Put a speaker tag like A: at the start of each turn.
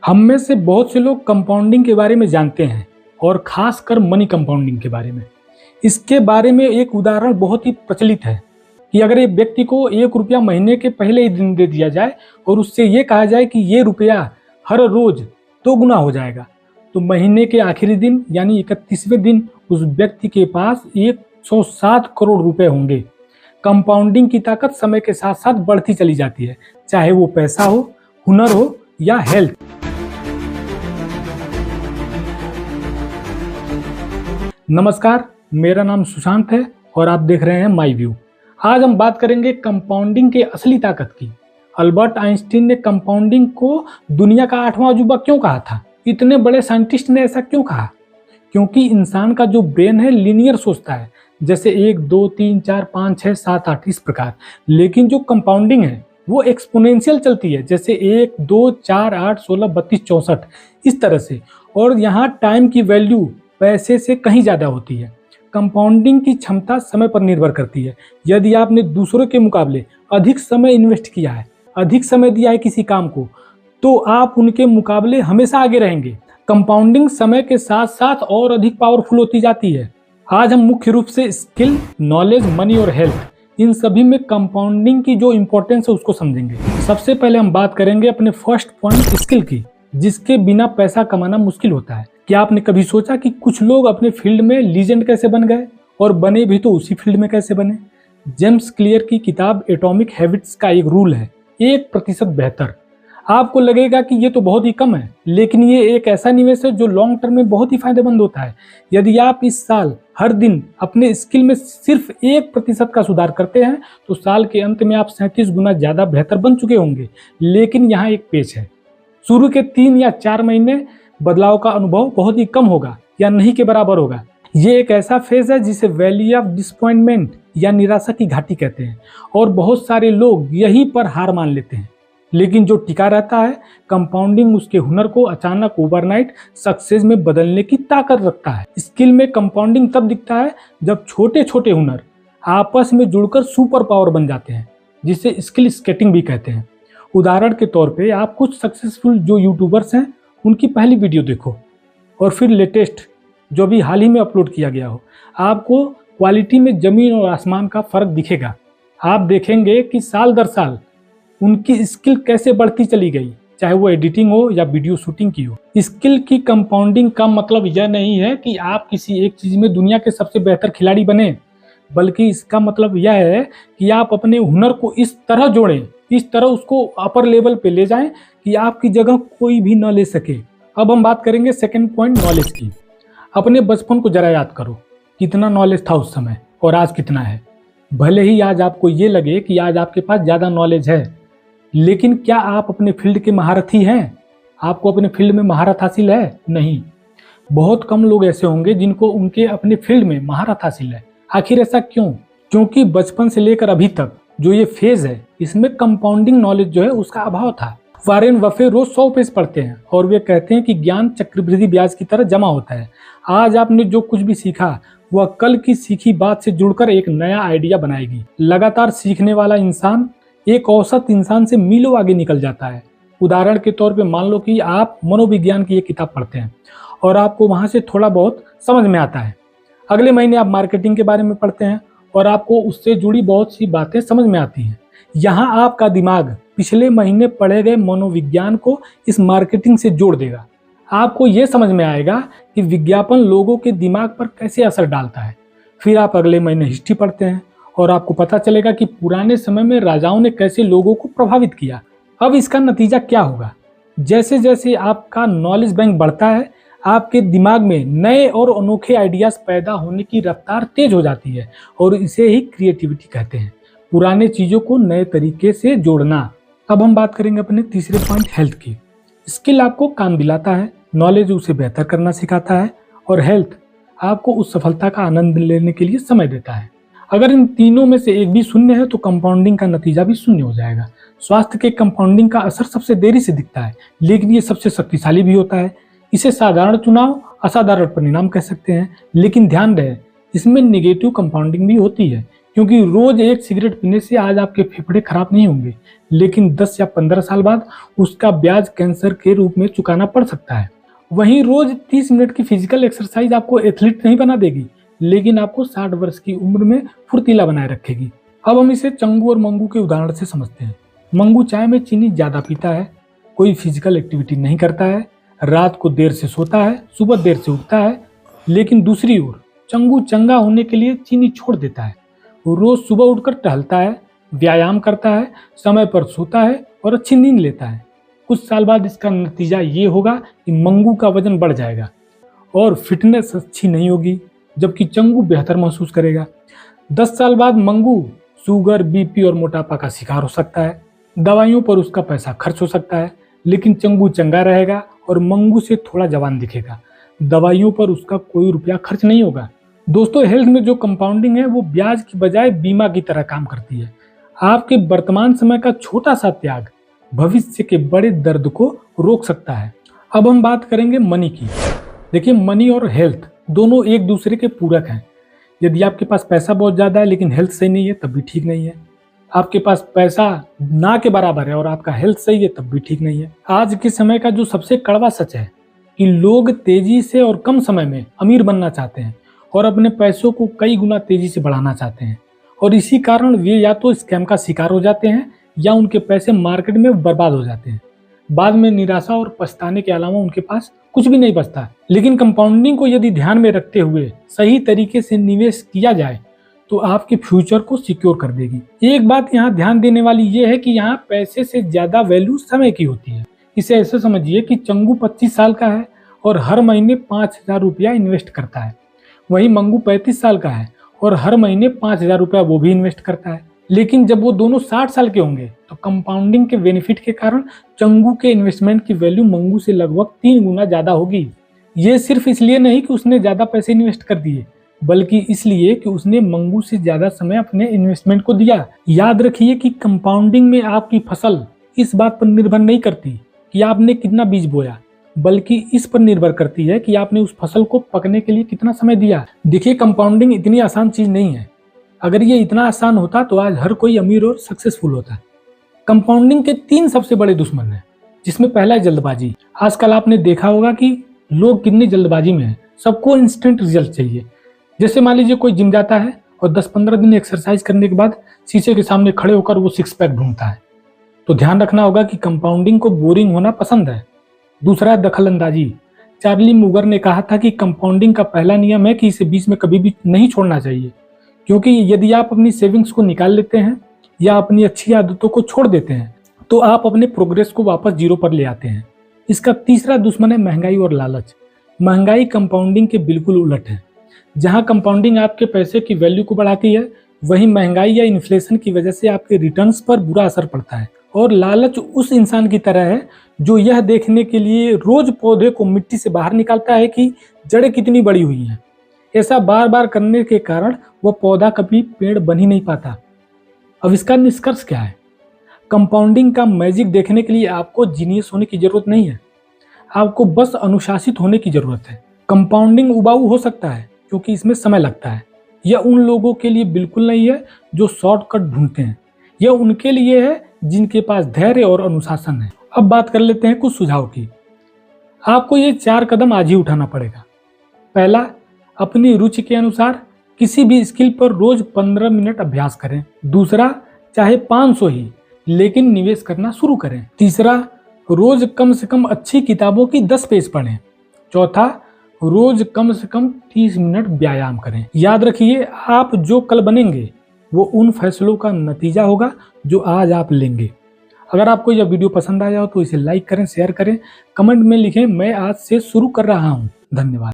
A: हम में से बहुत से लोग कंपाउंडिंग के बारे में जानते हैं और खासकर मनी कंपाउंडिंग के बारे में। इसके बारे में एक उदाहरण बहुत ही प्रचलित है कि अगर एक व्यक्ति को 1 रुपया महीने के पहले ही दिन दे दिया जाए और उससे ये कहा जाए कि ये रुपया हर रोज 2 गुना हो जाएगा, तो महीने के आखिरी दिन यानी 31वें दिन उस व्यक्ति के पास 107 करोड़ रुपए होंगे। कंपाउंडिंग की ताकत समय के साथ साथ बढ़ती चली जाती है, चाहे वो पैसा हो, हुनर हो या हेल्थ। नमस्कार, मेरा नाम सुशांत है और आप देख रहे हैं माई व्यू। आज हम बात करेंगे कंपाउंडिंग के असली ताकत की। अल्बर्ट आइंस्टीन ने कंपाउंडिंग को दुनिया का 8वां अजूबा क्यों कहा था? इतने बड़े साइंटिस्ट ने ऐसा क्यों कहा? क्योंकि इंसान का जो ब्रेन है लीनियर सोचता है, जैसे 1 2 3 4 5 6 7 8 इस प्रकार। लेकिन जो कंपाउंडिंग है वो एक्सपोनेंशियल चलती है, जैसे 1 2 4 8 16 32 64 इस तरह से। और यहाँ टाइम की वैल्यू पैसे से कहीं ज़्यादा होती है। कंपाउंडिंग की क्षमता समय पर निर्भर करती है। यदि आपने दूसरों के मुकाबले अधिक समय इन्वेस्ट किया है, अधिक समय दिया है किसी काम को, तो आप उनके मुकाबले हमेशा आगे रहेंगे। कंपाउंडिंग समय के साथ साथ और अधिक पावरफुल होती जाती है। आज हम मुख्य रूप से स्किल, नॉलेज, मनी और हेल्थ, इन सभी में कंपाउंडिंग की जो इंपॉर्टेंस है उसको समझेंगे। सबसे पहले हम बात करेंगे अपने फर्स्ट पॉइंट स्किल की, जिसके बिना पैसा कमाना मुश्किल होता है। क्या आपने कभी सोचा कि कुछ लोग अपने फील्ड में लीजेंड कैसे बन गए, और बने भी तो उसी फील्ड में कैसे बने? जेम्स क्लियर की किताब एटॉमिक हैबिट्स का एक रूल है, 1% बेहतर। आपको लगेगा कि ये तो बहुत ही कम है, लेकिन ये एक ऐसा निवेश है जो लॉन्ग टर्म में बहुत ही फायदेमंद होता है। यदि आप इस साल हर दिन अपने स्किल में सिर्फ 1% का सुधार करते हैं, तो साल के अंत में आप 37 गुना ज़्यादा बेहतर बन चुके होंगे। लेकिन यहाँ एक पेच है, शुरू के 3 या 4 महीने बदलाव का अनुभव बहुत ही कम होगा या नहीं के बराबर होगा। ये एक ऐसा फेज है जिसे वैली ऑफ डिसअपॉइंटमेंट या निराशा की घाटी कहते हैं, और बहुत सारे लोग यहीं पर हार मान लेते हैं। लेकिन जो टिका रहता है, कंपाउंडिंग उसके हुनर को अचानक ओवरनाइट सक्सेस में बदलने की ताकत रखता है। स्किल में कंपाउंडिंग तब दिखता है जब छोटे छोटे हुनर आपस में जुड़कर सुपर पावर बन जाते हैं, जिसे स्किल स्केटिंग भी कहते हैं। उदाहरण के तौर पे आप कुछ सक्सेसफुल जो यूट्यूबर्स हैं उनकी पहली वीडियो देखो और फिर लेटेस्ट जो भी हाल ही में अपलोड किया गया हो, आपको क्वालिटी में जमीन और आसमान का फर्क दिखेगा। आप देखेंगे कि साल दर साल उनकी स्किल कैसे बढ़ती चली गई, चाहे वो एडिटिंग हो या वीडियो शूटिंग की हो। स्किल की कंपाउंडिंग का मतलब यह नहीं है कि आप किसी एक चीज में दुनिया के सबसे बेहतर खिलाड़ी बने, बल्कि इसका मतलब यह है कि आप अपने हुनर को इस तरह जोड़ें, इस तरह उसको अपर लेवल पे ले जाएं कि आपकी जगह कोई भी न ले सके। अब हम बात करेंगे सेकंड पॉइंट, नॉलेज की। अपने बचपन को जरा याद करो, कितना नॉलेज था उस समय और आज कितना है। भले ही आज आपको ये लगे कि आज आपके पास ज़्यादा नॉलेज है, लेकिन क्या आप अपने फील्ड के महारथी हैं? आपको अपने फील्ड में महारत हासिल है? नहीं। बहुत कम लोग ऐसे होंगे जिनको उनके अपने फील्ड में महारत हासिल है। आखिर ऐसा क्यों? क्योंकि बचपन से लेकर अभी तक जो ये फेज है, इसमें कंपाउंडिंग नॉलेज जो है उसका अभाव था। वॉरेन बफे रोज 100 पेज पढ़ते हैं और वे कहते हैं कि ज्ञान चक्रवृद्धि ब्याज की तरह जमा होता है। आज आपने जो कुछ भी सीखा वह कल की सीखी बात से जुड़कर एक नया आइडिया बनाएगी। लगातार सीखने वाला इंसान एक औसत इंसान से मीलों आगे निकल जाता है। उदाहरण के तौर पे मान लो कि आप मनोविज्ञान की एक किताब पढ़ते हैं और आपको वहां से थोड़ा बहुत समझ में आता है। अगले महीने आप मार्केटिंग के बारे में पढ़ते हैं और आपको उससे जुड़ी बहुत सी बातें समझ में आती हैं। यहाँ आपका दिमाग पिछले महीने पढ़े गए मनोविज्ञान को इस मार्केटिंग से जोड़ देगा। आपको ये समझ में आएगा कि विज्ञापन लोगों के दिमाग पर कैसे असर डालता है। फिर आप अगले महीने हिस्ट्री पढ़ते हैं और आपको पता चलेगा कि पुराने समय में राजाओं ने कैसे लोगों को प्रभावित किया। अब इसका नतीजा क्या होगा? जैसे जैसे आपका नॉलेज बैंक बढ़ता है, आपके दिमाग में नए और अनोखे आइडियाज पैदा होने की रफ्तार तेज हो जाती है, और इसे ही क्रिएटिविटी कहते हैं, पुराने चीज़ों को नए तरीके से जोड़ना। अब हम बात करेंगे अपने तीसरे पॉइंट, हेल्थ की। स्किल आपको काम दिलाता है, नॉलेज उसे बेहतर करना सिखाता है, और हेल्थ आपको उस सफलता का आनंद लेने के लिए समय देता है। अगर इन तीनों में से एक भी शून्य है तो कंपाउंडिंग का नतीजा भी शून्य हो जाएगा। स्वास्थ्य के कंपाउंडिंग का असर सबसे देरी से दिखता है, लेकिन ये सबसे शक्तिशाली भी होता है। इसे साधारण चुनाव असाधारण परिणाम कह सकते हैं, लेकिन ध्यान रहे इसमें नेगेटिव कंपाउंडिंग भी होती है। क्योंकि रोज एक सिगरेट पीने से आज आपके फेफड़े खराब नहीं होंगे, लेकिन 10 या 15 साल बाद उसका ब्याज कैंसर के रूप में चुकाना पड़ सकता है। वहीं रोज 30 मिनट की फिजिकल एक्सरसाइज आपको एथलीट नहीं बना देगी, लेकिन आपको 60 वर्ष की उम्र में फुर्तीला बनाए रखेगी। अब हम इसे चंगू और मंगू के उदाहरण से समझते हैं। मंगू चाय में चीनी ज्यादा पीता है, कोई फिजिकल एक्टिविटी नहीं करता है, रात को देर से सोता है, सुबह देर से उठता है। लेकिन दूसरी ओर चंगू चंगा होने के लिए चीनी छोड़ देता है। वो रोज सुबह उठकर टहलता है, व्यायाम करता है, समय पर सोता है और अच्छी नींद लेता है। कुछ साल बाद इसका नतीजा ये होगा कि मंगू का वजन बढ़ जाएगा और फिटनेस अच्छी नहीं होगी, जबकि चंगू बेहतर महसूस करेगा। 10 साल बाद मंगू शुगर, बीपी और मोटापा का शिकार हो सकता है। दवाइयों पर उसका पैसा खर्च हो सकता है, लेकिन चंगू चंगा रहेगा और मंगू से थोड़ा जवान दिखेगा। दवाइयों पर उसका कोई रुपया खर्च नहीं होगा। दोस्तों, हेल्थ में जो कंपाउंडिंग है वो ब्याज की बजाय बीमा की तरह काम करती है। आपके वर्तमान समय का छोटा सा त्याग भविष्य के बड़े दर्द को रोक सकता है। अब हम बात करेंगे मनी की। देखिए, मनी और हेल्थ दोनों एक दूसरे के पूरक हैं। यदि आपके पास पैसा बहुत ज्यादा है लेकिन हेल्थ सही नहीं है तब भी ठीक नहीं है। आपके पास पैसा ना के बराबर है और आपका हेल्थ सही है तब भी ठीक नहीं है। आज के समय का जो सबसे कड़वा सच है कि लोग तेजी से और कम समय में अमीर बनना चाहते हैं और अपने पैसों को कई गुना तेजी से बढ़ाना चाहते हैं, और इसी कारण वे या तो स्कैम का शिकार हो जाते हैं या उनके पैसे मार्केट में बर्बाद हो जाते हैं। बाद में निराशा और पछताने के अलावा उनके पास कुछ भी नहीं बचता। लेकिन कंपाउंडिंग को यदि ध्यान में रखते हुए सही तरीके से निवेश किया जाए तो आपके फ्यूचर को सिक्योर कर देगी। एक बात यहाँ ध्यान देने वाली ये है कि यहाँ पैसे से ज्यादा वैल्यू समय की होती है। इसे ऐसे समझिए कि चंगू 25 साल का है और हर महीने 5,000 रुपया इन्वेस्ट करता है। वहीं मंगू 35 साल का है और हर महीने 5,000 रुपया वो भी इन्वेस्ट करता है। लेकिन जब वो दोनों 60 साल के होंगे तो कंपाउंडिंग के बेनिफिट के कारण चंगू के इन्वेस्टमेंट की वैल्यू मंगू से लगभग 3 गुना ज्यादा होगी। ये सिर्फ इसलिए नहीं कि उसने ज्यादा पैसे इन्वेस्ट कर दिए, बल्कि इसलिए कि उसने मंगू से ज्यादा समय अपने इन्वेस्टमेंट को दिया। याद रखिए कि कंपाउंडिंग में आपकी फसल इस बात पर निर्भर नहीं करती कि आपने कितना बीज बोया, बल्कि इस पर निर्भर करती है कि आपने उस फसल को पकने के लिए कितना समय दिया। देखिए, कंपाउंडिंग इतनी आसान चीज नहीं है। अगर ये इतना आसान होता तो आज हर कोई अमीर और सक्सेसफुल होता। कंपाउंडिंग के 3 सबसे बड़े दुश्मन हैं, जिसमें पहला है जल्दबाजी। आजकल आपने देखा होगा कि लोग कितनी जल्दबाजी में हैं। सबको इंस्टेंट रिजल्ट चाहिए। जैसे मान लीजिए कोई जिम जाता है और 10-15 दिन एक्सरसाइज करने के बाद शीशे के सामने खड़े होकर वो 6 पैक ढूंढता है। तो ध्यान रखना होगा कि कंपाउंडिंग को बोरिंग होना पसंद है। दूसरा है दखल अंदाजी। चार्ली मुगर ने कहा था कि कंपाउंडिंग का पहला नियम है कि इसे बीच में कभी भी नहीं छोड़ना चाहिए, क्योंकि यदि आप अपनी सेविंग्स को निकाल लेते हैं या अपनी अच्छी आदतों को छोड़ देते हैं तो आप अपने प्रोग्रेस को वापस 0 पर ले आते हैं। इसका तीसरा दुश्मन है महंगाई और लालच। महंगाई कंपाउंडिंग के बिल्कुल उलट है। जहां कंपाउंडिंग आपके पैसे की वैल्यू को बढ़ाती है, वहीं महंगाई या इन्फ्लेशन की वजह से आपके रिटर्न्स पर बुरा असर पड़ता है। और लालच उस इंसान की तरह है जो यह देखने के लिए रोज पौधे को मिट्टी से बाहर निकालता है कि जड़ें कितनी बड़ी हुई हैं। ऐसा बार बार करने के कारण वह पौधा कभी पेड़ बन ही नहीं पाता। अब इसका निष्कर्ष क्या है? कंपाउंडिंग का मैजिक देखने के लिए आपको जीनियस होने की जरूरत नहीं है, आपको बस अनुशासित होने की जरूरत है। कंपाउंडिंग उबाऊ हो सकता है क्योंकि इसमें समय लगता है। यह उन लोगों के लिए बिल्कुल नहीं है जो शॉर्टकट ढूंढते हैं। यह उनके लिए है जिनके पास धैर्य और अनुशासन है। अब बात कर लेते हैं कुछ सुझाव की। आपको ये 4 कदम आज ही उठाना पड़ेगा। पहला, अपनी रुचि के अनुसार किसी भी स्किल पर रोज 15 मिनट अभ्यास करें। दूसरा, चाहे 500 ही लेकिन निवेश करना शुरू करें। तीसरा, रोज कम से कम अच्छी किताबों की 10 पेज पढ़ें। चौथा, रोज कम से कम 30 मिनट व्यायाम करें। याद रखिए, आप जो कल बनेंगे वो उन फैसलों का नतीजा होगा जो आज आप लेंगे। अगर आपको यह वीडियो पसंद आया हो तो इसे लाइक करें, शेयर करें, कमेंट में लिखें मैं आज से शुरू कर रहा हूं। धन्यवाद।